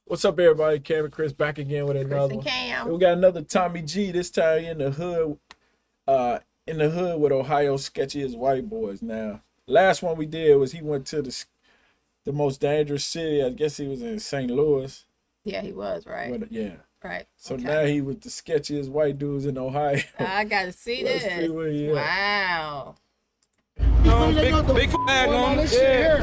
What's up, everybody? Cam and Chris back again with another one. Cam. We got another Tommy G. This time in the hood, with Ohio Sketchiest white boys. Now, last one we did was he went to the most dangerous city. I guess he was in St. Louis. Yeah, he was, right? But, yeah. Right. So now he with the sketchiest white dudes in Ohio. I got to see this. See where he at. Wow. Big bag on this shit here.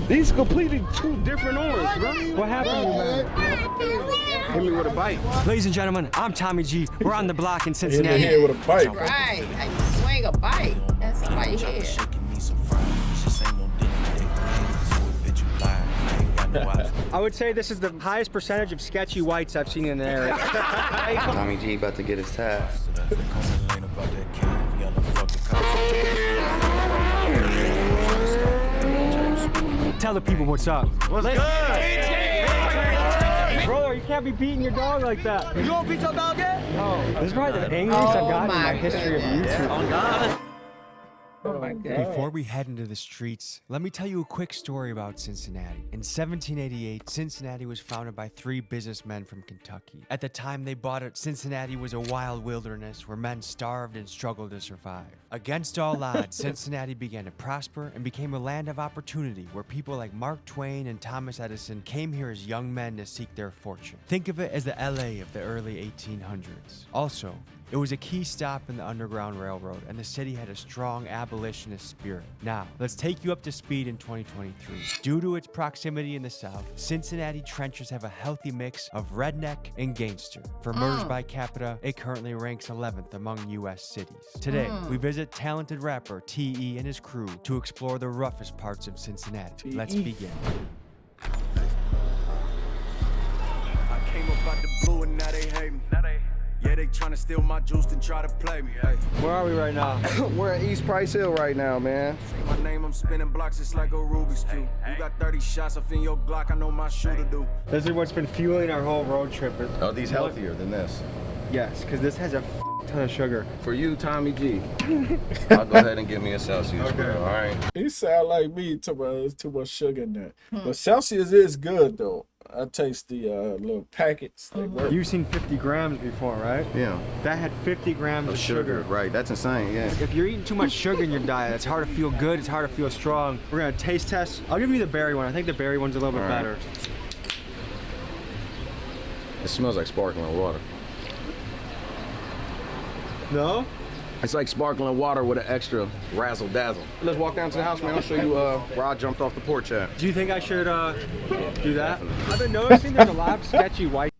These completely two different owners, bro. What happened to you, man? Hit me with a bite. Ladies and gentlemen, I'm Tommy G. We're on the block in Hit Cincinnati. the head with a bite. Right. How you swing a bite? That's somebody's head. I would say this is the highest percentage of sketchy whites I've seen in the area. Tommy G about to get his tab. Tell the people what's up. What's good? Bro, you can't be beating your dog like that. You don't beat your dog yet? No. This is probably the angriest I've gotten in my history of YouTube. Oh, God. Oh my God. Before we head into the streets, let me tell you a quick story about Cincinnati. In 1788, Cincinnati was founded by three businessmen from Kentucky. At the time they bought it, Cincinnati was a wild wilderness where men starved and struggled to survive. Against all odds, Cincinnati began to prosper and became a land of opportunity where people like Mark Twain and Thomas Edison came here as young men to seek their fortune. Think of it as the LA of the early 1800s. Also, it was a key stop in the Underground Railroad, and the city had a strong abolitionist spirit. Now, let's take you up to speed in 2023. Due to its proximity in the South, Cincinnati trenches have a healthy mix of redneck and gangster. For murders by capita, it currently ranks 11th among U.S. cities. Today, we visit talented rapper T.E. and his crew to explore the roughest parts of Cincinnati. Let's begin. I came up out the blue and now they hate me. Yeah, they tryna steal my juice and try to play me. Hey. Where are we right now? We're at East Price Hill right now, man. Say my name, I'm spinning blocks, it's like a Rubik's Cube. You got 30 shots up in your Glock, I know my shooter do. This is what's been fueling our whole road trip. Are these healthier than this? Yes, because this has a ton of sugar. For you, Tommy G. I'll go ahead and give me a Celsius, bro, all right? He sound like me, there's too much sugar in there. But Celsius is good, though. I taste the little packets. They work. You've seen 50 grams before, right? Yeah. That had 50 grams of sugar. Right, that's insane, yeah. If you're eating too much sugar in your diet, it's hard to feel good, it's hard to feel strong. We're gonna taste test. I'll give you the berry one. I think the berry one's a little bit better. It smells like sparkling water. No? It's like sparkling water with an extra razzle dazzle. Let's walk down to the house, man. I'll show you where I jumped off the porch at. Do you think I should do that? I've been noticing there's a lot of sketchy white.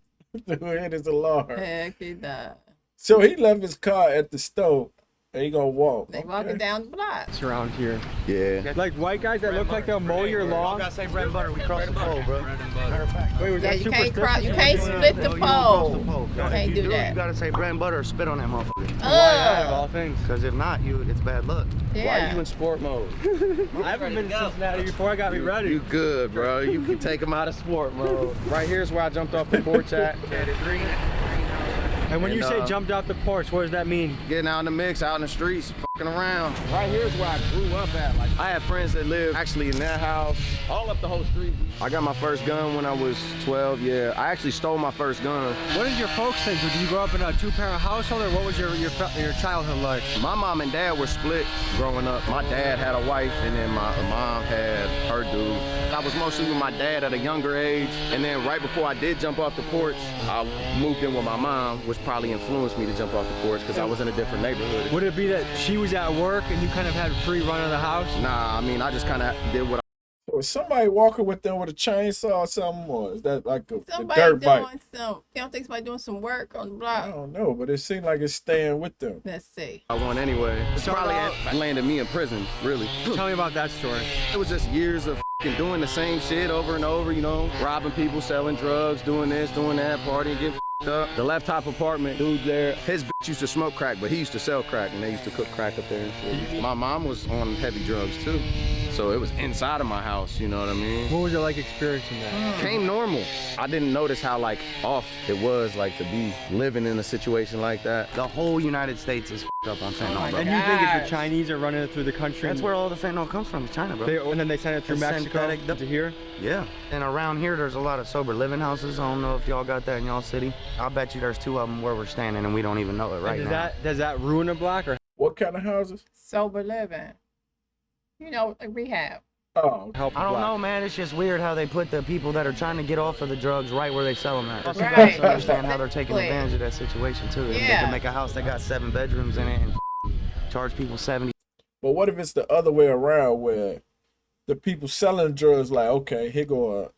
It is alarm. Heck, he died. So he left his car at the stove. And he gonna walk. They walking down the block. around here. Yeah. Like white guys that look like they'll mow your lawn. Gotta say bread and butter. We crossed the pole, bro. Wait, was Yeah, that you can't superstitious? you can't split the pole. You Can't do You that. gotta say bread and butter or spit on that motherfucker. Why that, of Oh, all things? Because if not, it's bad luck. Why are yeah. you in sport mode? I haven't been to Cincinnati before. I got me ready. You good, bro. You can take them out of sport mode. Right here's where I jumped off the porch at. And when you say And, jumped off the porch, what does that mean? Getting out in the mix, out in the streets, fucking around. Right here's where I grew up at. Like, I had friends that lived actually in that house, all up the whole street. I got my first gun when I was 12, yeah. I actually stole my first gun. What did your folks think? Did you grow up in a two-parent household, or what was your childhood like? My mom and dad were split growing up. My dad had a wife, and then my mom had her dude. I was mostly with my dad at a younger age, and then right before I did jump off the porch, I moved in with my mom, which probably influenced me to jump off the porch because I was in a different neighborhood. Would it be that she was at work and you kind of had free run of the house? Nah, I mean, I just kind of did what Was somebody walking with them with a chainsaw or something? Or is that like a Somebody dirt doing bike? some. You don't think somebody doing some work on the I block? don't know, but it seemed like it's staying with them. Let's see. I want anyway. It's So, probably landed me in prison, really. Tell me about that story. It was just years of doing the same shit over and over, you know, robbing people, selling drugs, doing this, doing that, partying, getting up. The left top apartment, dude there, his bitch used to smoke crack, but he used to sell crack, and they used to cook crack up there and shit. My mom was on heavy drugs too. so it was inside of my house, you know what I mean? What was it like experiencing that? Came normal. I didn't notice how like off it was like to be living in a situation like that. The whole United States is up on fentanyl, bro. And you think it's the Chinese are running it through the country? That's where all the fentanyl comes from, China, bro. And then they send it through It's Mexico synthetic to here? Yeah. And around here, there's a lot of sober living houses. I don't know if y'all got that in y'all city. I'll bet you there's 2 of them where we're standing and we don't even know it right now. Does that ruin a block or What kind of houses? Sober living. You know, like rehab. Oh, help the I don't block? know, man. It's just weird how they put the people that are trying to get off of the drugs right where they sell them at. You Right. guys understand how they're taking Exactly. advantage of that situation, too. And they Yeah. can make a house that got 7 bedrooms in it and charge people 70. but what if it's the other way around where the people selling drugs like, okay, here go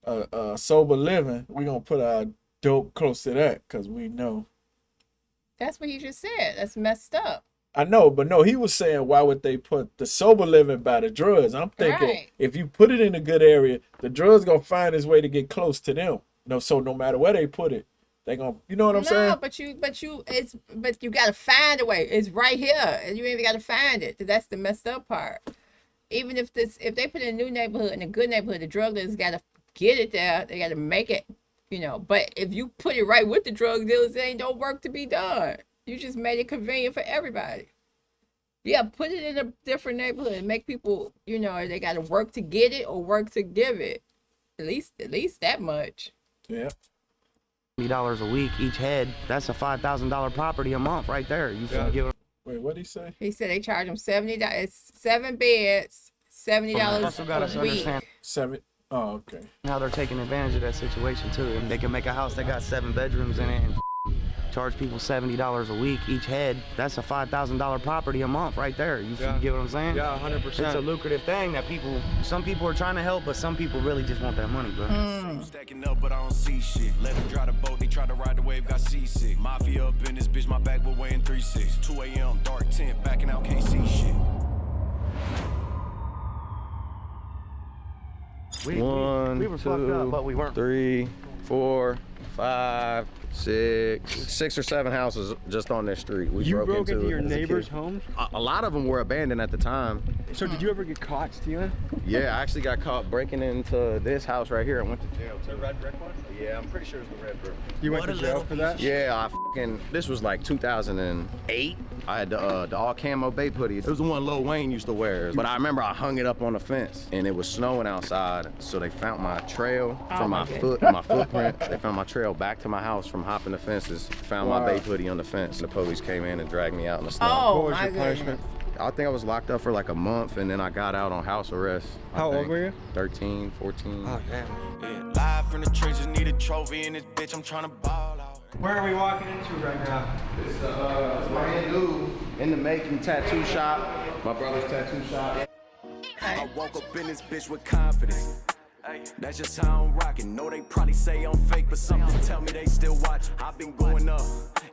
a sober living. We're going to put our dope close to that because we know. That's what you just said. That's messed up. I know, but no, he was saying, why would they put the sober living by the drugs? I'm thinking Right. if you put it in a good area, the drugs going to find its way to get close to them. No, so no matter where they put it, they going to, you know what I'm saying? but you gotta find a way. It's right here. And you ain't even gotta find it. That's the messed up part. Even if they put it in a new neighborhood, in a good neighborhood, the drug dealers gotta get it there. They gotta make it, you know. But if you put it right with the drug dealers, there ain't no work to be done. You just made it convenient for everybody. Yeah, put it in a different neighborhood and make people, you know, they gotta work to get it or work to give it. At least that much. Yeah. $70 a week each head. That's a $5,000 property a month right there. You can give Wait, what'd he say? He said they charge him $70. It's 7 beds, $70 Also gotta a week. understand 7. Oh, okay. how they're taking advantage of that situation too. And they can make a house that got 7 bedrooms in it and charge people $70 a week each head. That's a $5,000 property a month right there. You get what I'm saying? Yeah, 100%. It's a lucrative thing that some people are trying to help, but some people really just want that money, bro. Stacking up, but I don't see shit. Let them drive the boat, they try to ride the wave, got seasick. Mafia up in this bitch, my back will weighing 3.6. 2 a.m., dark tent, backing out, can't see shit. We were fucked up, but we weren't. 3, 4, 5, 6 or 7 houses just on this street. We You broke into it your as a neighbors' kid. homes? A lot of them were abandoned at the time. So did you ever get caught stealing? Yeah, I actually got caught breaking into this house right here. I went to jail. The red brick one? Yeah, I'm pretty sure it's the red brick. You went to jail for that? Yeah, this was like 2008. I had the all camo Bape hoodie. It was the one Lil Wayne used to wear. But I remember I hung it up on the fence and it was snowing outside. So they found my trail from my footprint. They found my trail back to my house from hopping the fences. Found my Bape hoodie on the fence. The police came in and dragged me out in the snow. Oh, What was my your punishment? goodness. I think I was locked up for like a month and then I got out on house arrest. How old were you? 13, 14. Oh, damn. Yeah, live from the trenches, need a trophy in this bitch, I'm trying to ball out. Where are we walking into right now? It's a brand new in the making tattoo shop. My brother's tattoo shop. I woke up in this bitch with confidence. That's just how I'm rocking. Know they probably say I'm fake, but something tell me they still watch. I've been going up,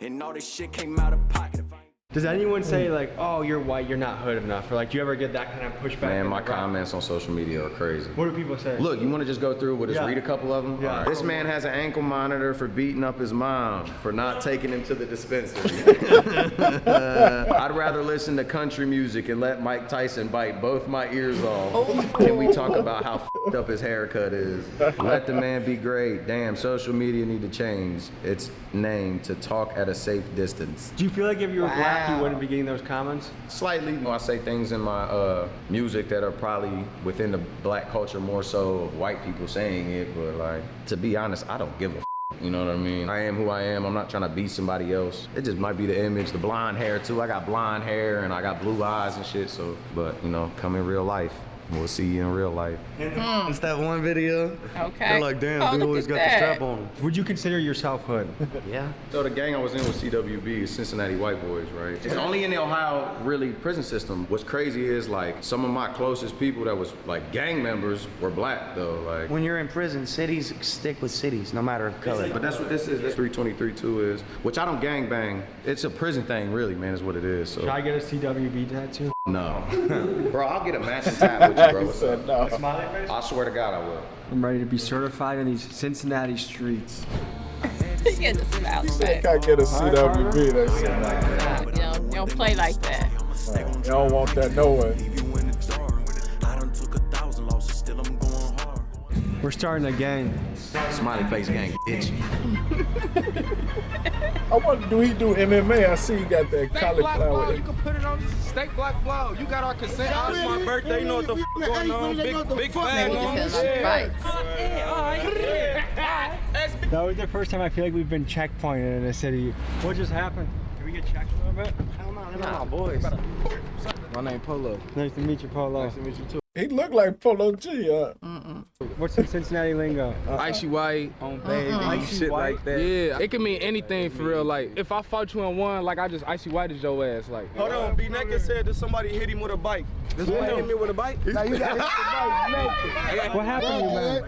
and all this shit came out of pocket. Does anyone say like, oh, you're white, you're not hood enough? Or like, do you ever get that kind of pushback? Man, my Like, right? comments on social media are crazy. What do people say? Look, you want to just go through, just Yeah. read a couple of them? Yeah. All right. This man has an ankle monitor for beating up his mom, for not taking him to the dispensary. I'd rather listen to country music and let Mike Tyson bite both my ears off. Can we talk about how f***ed up his haircut is? Let the man be great. Damn, social media need to change its name to talk at a safe distance. Do you feel like if you were black, you wouldn't be getting those comments? Slightly, I say things in my music that are probably within the black culture more so of white people saying it, but like, to be honest, I don't give a f***, you know what I mean? I am who I am, I'm not trying to be somebody else. It just might be the image, the blonde hair too. I got blonde hair and I got blue eyes and shit, so, but you know, come in real life. We'll see you in real life. It's that one video. Okay. They're like, damn, Oh, dude look always at got that. the strap on him. Would you consider yourself hood? Yeah. So the gang I was in with CWB is Cincinnati White Boys, right? It's only in the Ohio, really, prison system. What's crazy is like some of my closest people that was like gang members were black though, like. When you're in prison, cities stick with cities, no matter color. But that's what this is, this 323-2 is, which I don't gang bang. It's a prison thing really, man, is what it is, so. Should I get a CWB tattoo? No. Bro, I'll get a matching tat with you, bro. He What's said up? no. Smiley face? I swear to God I will. I'm ready to be certified in these Cincinnati streets. He get the smile He back. can't get a CWB. That's it. You don't play like that. You don't want that nowhere. Leave you in the dark. We're starting a gang. Smiley face gang, bitch. I wonder, do he do MMA? I see you got that cauliflower. You can put it on steak black flour. You got our consent. It's my birthday. You know what the f going on. Big flag on. That was the first time I feel like we've been checkpointed in a city. What just happened? Did we get checked a little bit? Hell no, they're not my boys. My name Polo. Nice to meet you, Polo. Nice to meet you too. He looked like Polo G. What's the Cincinnati lingo? Icy white, on baby, shit like that. Yeah, it can mean anything for real. Like, if I fought you in one, like, I just icy whited your ass. Like, Hold on, B Naked said that somebody hit him with a bike. This man hit me with a bike? now you got hit the bike. What happened to you, man?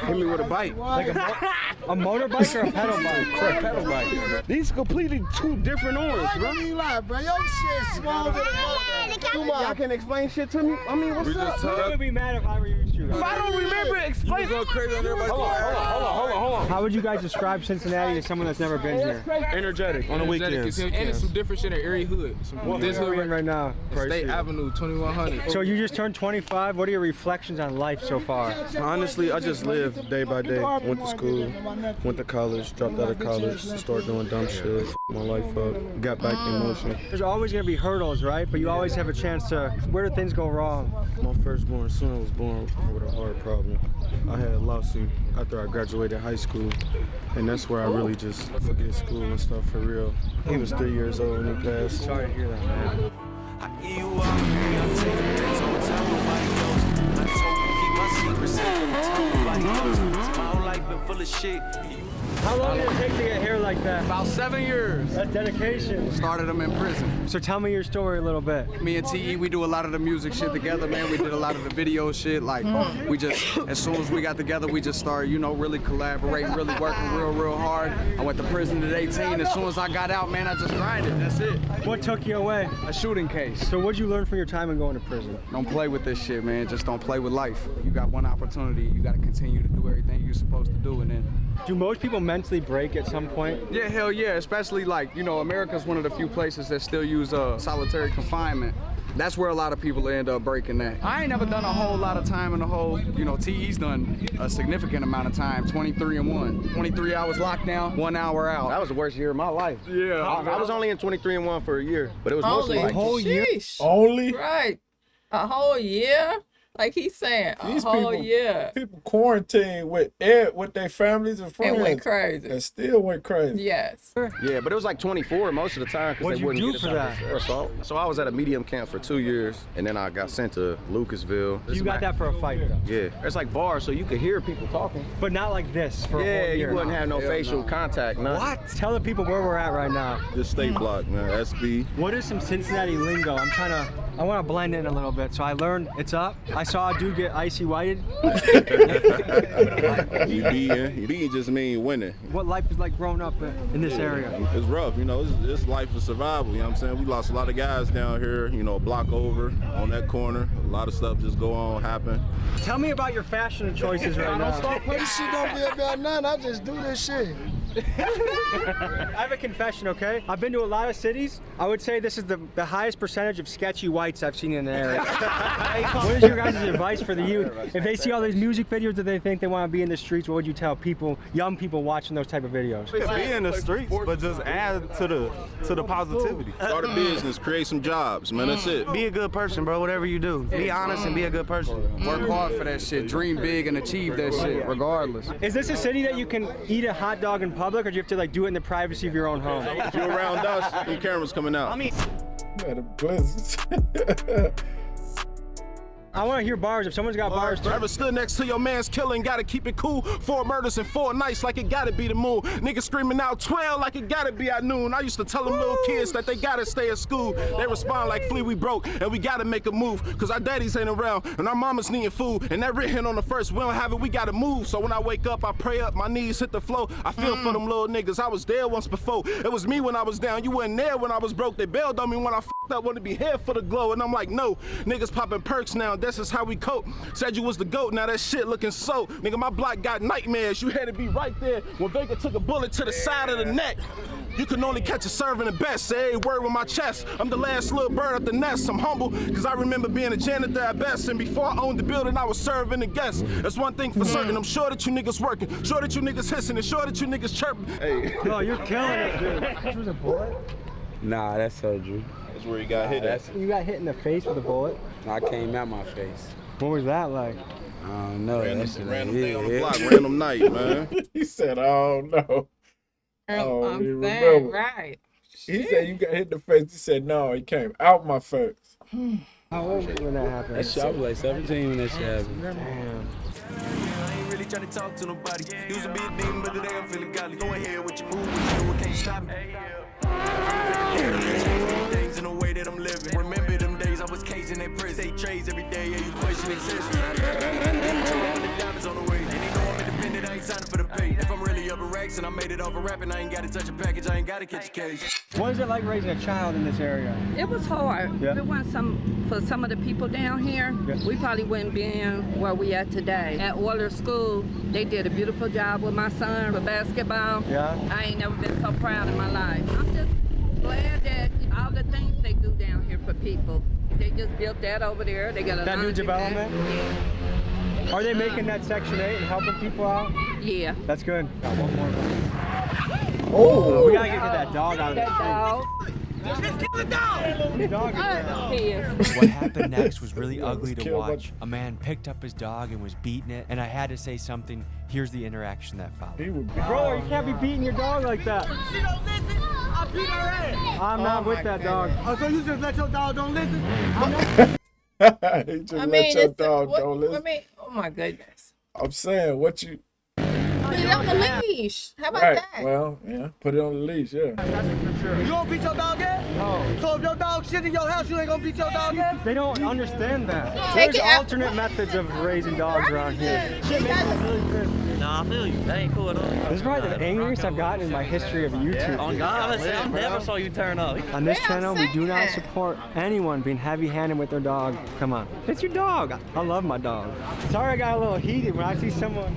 Hit me with a bike. Like a motorbike or a pedal bike? Pedal bike. These completely two different orange, bro. You lie, bro. Your shit small to the motherfucker. Come on. Y'all can explain shit to me? I mean, what's up? I would be mad if I were you. If I don't remember, explain. You go crazy on everybody. Hold on. How would you guys describe Cincinnati to someone that's never been here? Energetic on the weekends. And it's some different shit in Erie Hood. This Where hood are we in right now? State Avenue, 2100. So you just turned 25. What are your reflections on life so far? Honestly, I just lived day by day. Went to school, went to college, dropped out of college, started doing dumb shit, my life up, got back in motion. There's always going to be hurdles, right? But you always have a chance to, where do things go wrong? My firstborn son was born with a heart problem. I had a lawsuit after I graduated high school, and that's where I really just forget school and stuff for real. He was 3 years old when he passed. Sorry to hear that, man. I give you all, I take things on time, nobody knows. I told you keep my secrets safe, nobody knows. My whole life been full of shit. How long did it take to get hair like that? About 7 years. That's dedication. Started them in prison. So tell me your story a little bit. Me and TE, we do a lot of the music shit together, man. We did a lot of the video shit. Like, we just, as soon as we got together, we just started, you know, really collaborating, really working real hard. I went to prison at 18. As soon as I got out, man, I just grinded. That's it. What took you away? A shooting case. So what'd you learn from your time in going to prison? Don't play with this shit, man. Just don't play with life. You got one opportunity. You got to continue to do everything you're supposed to do, and then. Do most people mentally break at some point? Yeah, hell yeah. Especially like, you know, America's one of the few places that still use solitary confinement. That's where a lot of people end up breaking that. I ain't never done a whole lot of time in the whole, you know, TE's done a significant amount of time, 23 and 1. 23 hours locked down, 1 hour out. That was the worst year of my life. Yeah. I was only in 23 and 1 for a year, but it was mostly Only like a whole year. Only? Right. A whole year? Like he's saying, These whole year. People quarantined with their families and friends. And went crazy. And still went crazy. Yes. Yeah, but it was like 24 most of the time because What'd they you wouldn't do get us for out that? for assault. So I was at a medium camp for 2 years, and then I got sent to Lucasville. You got that for a fight, though. Yeah, it's like bars, so you could hear people talking. But not like this for a Yeah, whole year. you wouldn't have no facial contact, none. What? Tell the people where we're at right now. The state block, man, SB. What is some Cincinnati lingo? I want to blend in a little bit. So I learned it's up. I saw a dude get icy whited. Beating just mean winning. What life is like growing up in this area? It's rough, you know, it's life of survival, you know what I'm saying? We lost a lot of guys down here, you know, a block over on that corner. A lot of stuff just go on, happen. Tell me about your fashion choices right now. This shit don't be about nothing. I just do this shit. I have a confession, okay? I've been to a lot of cities. I would say this is the highest percentage of sketchy whites I've seen in the area. What is your guys' advice for the youth? If they see all these music videos that they think they want to be in the streets, what would you tell people, young people watching those type of videos? Be in the streets, but just add to the positivity. Start a business, create some jobs, man, that's it. Be a good person, bro, whatever you do. Be honest and be a good person. Work hard for that shit. Dream big and achieve that shit, regardless. Is this a city that you can eat a hot dog in public, or do you have to like do it in the privacy of your own home? If you're around us, the camera's coming out. Man, the blizzards. I want to hear bars. If someone's got bars, Ever stood next to your man's killing, gotta keep it cool. 4 murders in 4 nights like it gotta be the moon. Niggas screaming out 12 like it gotta be at noon. I used to tell them little kids that they gotta stay at school. They respond like, Flea, we broke and we gotta make a move. Cause our daddies ain't around and our mamas needing food. And that written on the first, we don't have it, we gotta move. So when I wake up, I pray up, my knees hit the floor. I feel for them little niggas, I was there once before. It was me when I was down, you wasn't there when I was broke. They bailed on me when I f***ed fucked up, want to be here for the glow. And I'm like, no, niggas popping perks now. This is how we cope. Said you was the GOAT, now that shit looking so. Nigga, my block got nightmares. You had to be right there when Vega took a bullet to the side of the neck. You can only catch a servant at best. Say a word with my chest. I'm the last little bird at the nest. I'm humble, cause I remember being a janitor at best. And before I owned the building, I was serving the guests. That's one thing for certain. I'm sure that you niggas working. Sure that you niggas hissing. And sure that you niggas chirping. Hey. Oh, you're killing it, dude. This was a bullet? Nah, that's surgery. That's where you got hit at. You got hit in the face with a bullet? I came out my face. What was that like? I don't know. Random day on the block, random night, man. He said, I don't know. I'm saying, remember. right. He said you got hit in the face. He said, no, he came out my face. How old were you when that happened? That shit, I was like 17 when that shit happened. Damn. I ain't really trying to talk to nobody. Used to be a demon, but today I'm feeling godly. Go ahead with your move, but you know it can't stop me. Things in the way that I'm living. Remember them days I was casing that prison. They trades every day, yeah, you question existence. The diamonds on the way. And they know I'm independent, I ain't signing for the pay. If I'm really up in racks and I made it off of rapping, I ain't gotta touch a package, I ain't gotta catch a case. What is it like raising a child in this area? It was hard. Yeah. If it wasn't for some of the people down here, we probably wouldn't be in where we at today. At Waller School, they did a beautiful job with my son for basketball. Yeah. I ain't never been so proud in my life. I'm just glad that all the things they do down here for people. They just built that over there. They got a That new development? Yeah. Are they making that Section 8 and helping people out? Yeah. That's good. Got one more. Oh, We gotta get that dog out of That the dog. Just kill the dog! The dog is What happened next was really ugly to killed watch. A man picked up his dog and was beating it, and I had to say something. Here's the interaction that followed. he was Bro, you can't be beating your dog like that. She don't listen, I beat her ass. I'm not with that dog. Oh, so you just let your dog don't listen? he just I let mean, your it's dog don't listen. I mean, oh my goodness. I'm saying, what you... Put it on the leash. How about Right, that? well, yeah, put it on the leash, yeah. You don't beat your dog yet? No. So if your dog shit in your house, you ain't gonna beat your dog yet? They don't understand that. Take There's it out. alternate methods of raising dogs around here. Shit makes me really pissed. Nah, I feel you. That ain't cool at all. This is probably the angriest I've gotten in my history of YouTube. On God, I never saw you turn up. On this Yeah, I'm channel, we do not saying. support anyone being heavy-handed with their dog. Come on. It's your dog. I love my dog. Sorry I got a little heated when I see someone...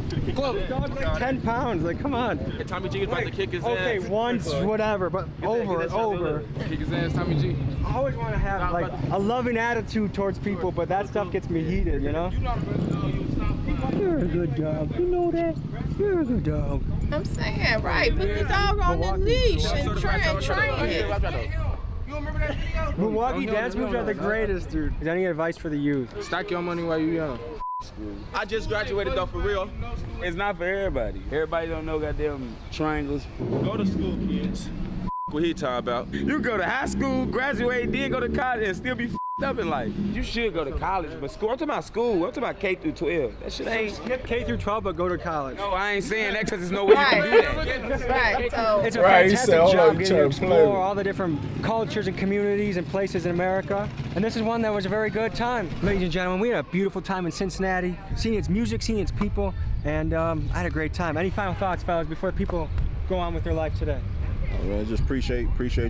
The dog's like 10 pounds. Like, come on. Tommy G is about to kick his Okay, ass. once, whatever, but over. Kick his ass, Tommy G. I always want to have, like, a loving attitude towards people, but that stuff gets me heated, you know? You're a good dog. You know that? You're a good dog. I'm saying, right. Put the dog on the leash and train it. You remember that video? Milwaukee dance moves are the greatest, dude. Is there any advice for the youth? Stack your money while you young. I just graduated though, for real. It's not for everybody. Everybody don't know goddamn triangles. Go to school, kids. What he talking about? You go to high school, graduate, then go to college, and still be up in life. You should go to college, but school. I'm talking about school. I'm talking about K through 12. That shit ain't. Skip K through 12, but go to college. No, I ain't saying that because there's no way you can do that. Right. So It's a Right, he fantastic said, hold on, job you getting to trying to play explore with- all the different cultures and communities and places in America. And this is one that was a very good time. Ladies and gentlemen, we had a beautiful time in Cincinnati, seeing its music, seeing its people, and I had a great time. Any final thoughts, fellas, before people go on with their life today? Man, just appreciate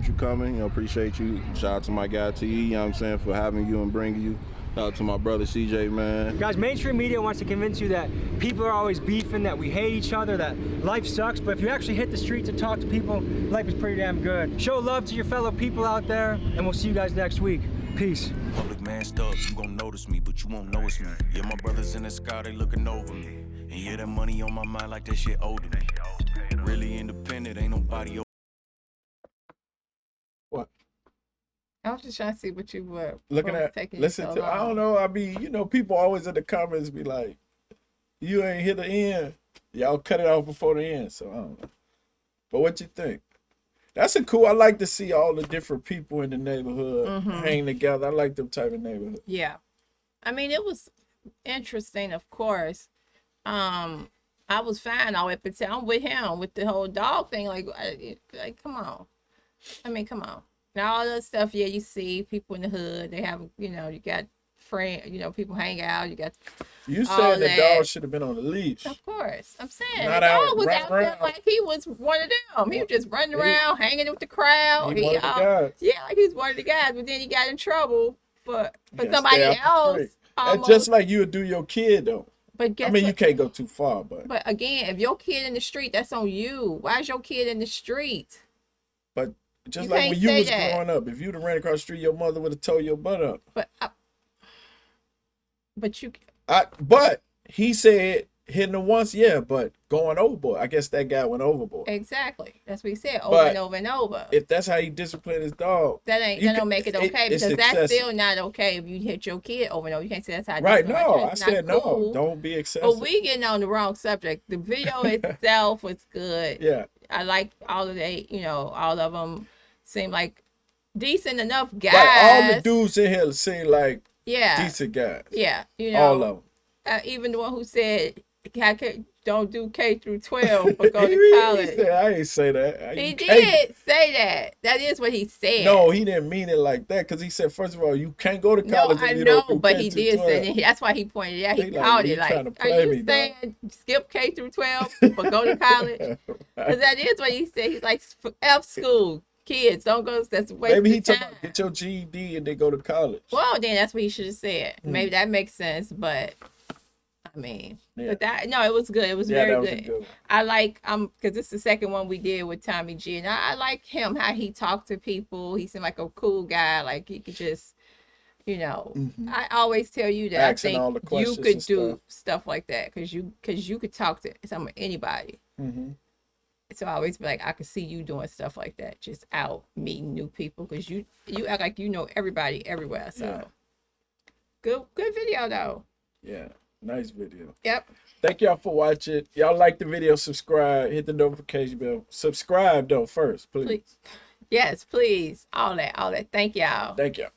you coming. You know, appreciate you. Shout out to my guy T. You know what I'm saying, for having you and bringing you. Shout out to my brother CJ, man. Guys, mainstream media wants to convince you that people are always beefing, that we hate each other, that life sucks. But if you actually hit the streets and talk to people, life is pretty damn good. Show love to your fellow people out there, and we'll see you guys next week. Peace. Public man stuff, you gon' notice me, but you won't know it's me. Yeah, my brothers in the sky, they looking over me. And yeah, that money on my mind like that shit older me. Really independent, ain't nobody. I was just trying to see what you were Looking at, taking listen so to, I don't long. know, I mean, you know, people always in the comments be like, you ain't hit the end. Y'all cut it off before the end, so I don't know. But what you think? That's a cool, I like to see all the different people in the neighborhood hang together. I like them type of neighborhood. Yeah. I mean, it was interesting, of course. I was fine all up until I'm with him with the whole dog thing. Like, come on. I mean, come on. Now all that stuff, yeah, you see people in the hood, they have, you know, you got friend, you know, people hang out. You got You all said the that. dog should have been on the leash. Of course, I'm saying Not the out dog was running out there around. like he was one of them. He was just running around, hanging with the crowd. He one of the guys. Yeah, like he was one of the guys. But then he got in trouble for Yeah, somebody stay out the else. street. That's Almost. just like you would do your kid though. But guess I mean, what? you can't go too far, but Again, if your kid in the street, that's on you. Why is your kid in the street? just You like can't when you say was that. growing up, if you'd have ran across the street, your mother would have tore your butt up. But you. But he said hitting her once, yeah, but going overboard. I guess that guy went overboard. Exactly. That's what he said over But and over and over. If that's how he disciplined his dog, That don't make it okay it's because that's excessive. still not okay if you hit your kid over and over. You can't say that's how. I Right? discipline my No, children. I It's said not cool. no. Don't be excessive. But we getting on the wrong subject. The video itself was good. Yeah. I like all of they. You know, all of them seem like decent enough guys. Like all the dudes in here seem like Yeah. decent guys. Yeah, you know, All of them. Even the one who said, "Don't do K through 12, but go to He college." said, I ain't say that. He You did can't- say that. That is what he said. No, he didn't mean it like that because he said, first of all, you can't go to No, college I if you know, don't do but K he through did 12. say that. That's why he pointed it out. He He like, called you it like, trying to "Are play you me, dog." saying skip K through 12, but go to college?" Because that is what he said. He's like, "F school, kids don't go. That's a waste Maybe he of talking time." about get your GED and then go to college. Well, then that's what he should have said. Hmm. Maybe that makes sense, but I mean, Yeah. but that no, it was good. It was Yeah, very that was a good. good one. I like because this is the second one we did with Tommy G, and I like him how he talked to people. He seemed like a cool guy. Like he could just, you know, I always tell you that Asking I all the think you questions could and do stuff like that because you could talk to anybody. Mm-hmm. So I always be like, I could see you doing stuff like that, just out meeting new people because you act like you know everybody everywhere. So Yeah. good video though. Yeah, nice video. Yep. Thank y'all for watching. Y'all like the video, subscribe, hit the notification bell. Subscribe though first, please. Please. Yes, please. All that. Thank y'all. Thank y'all.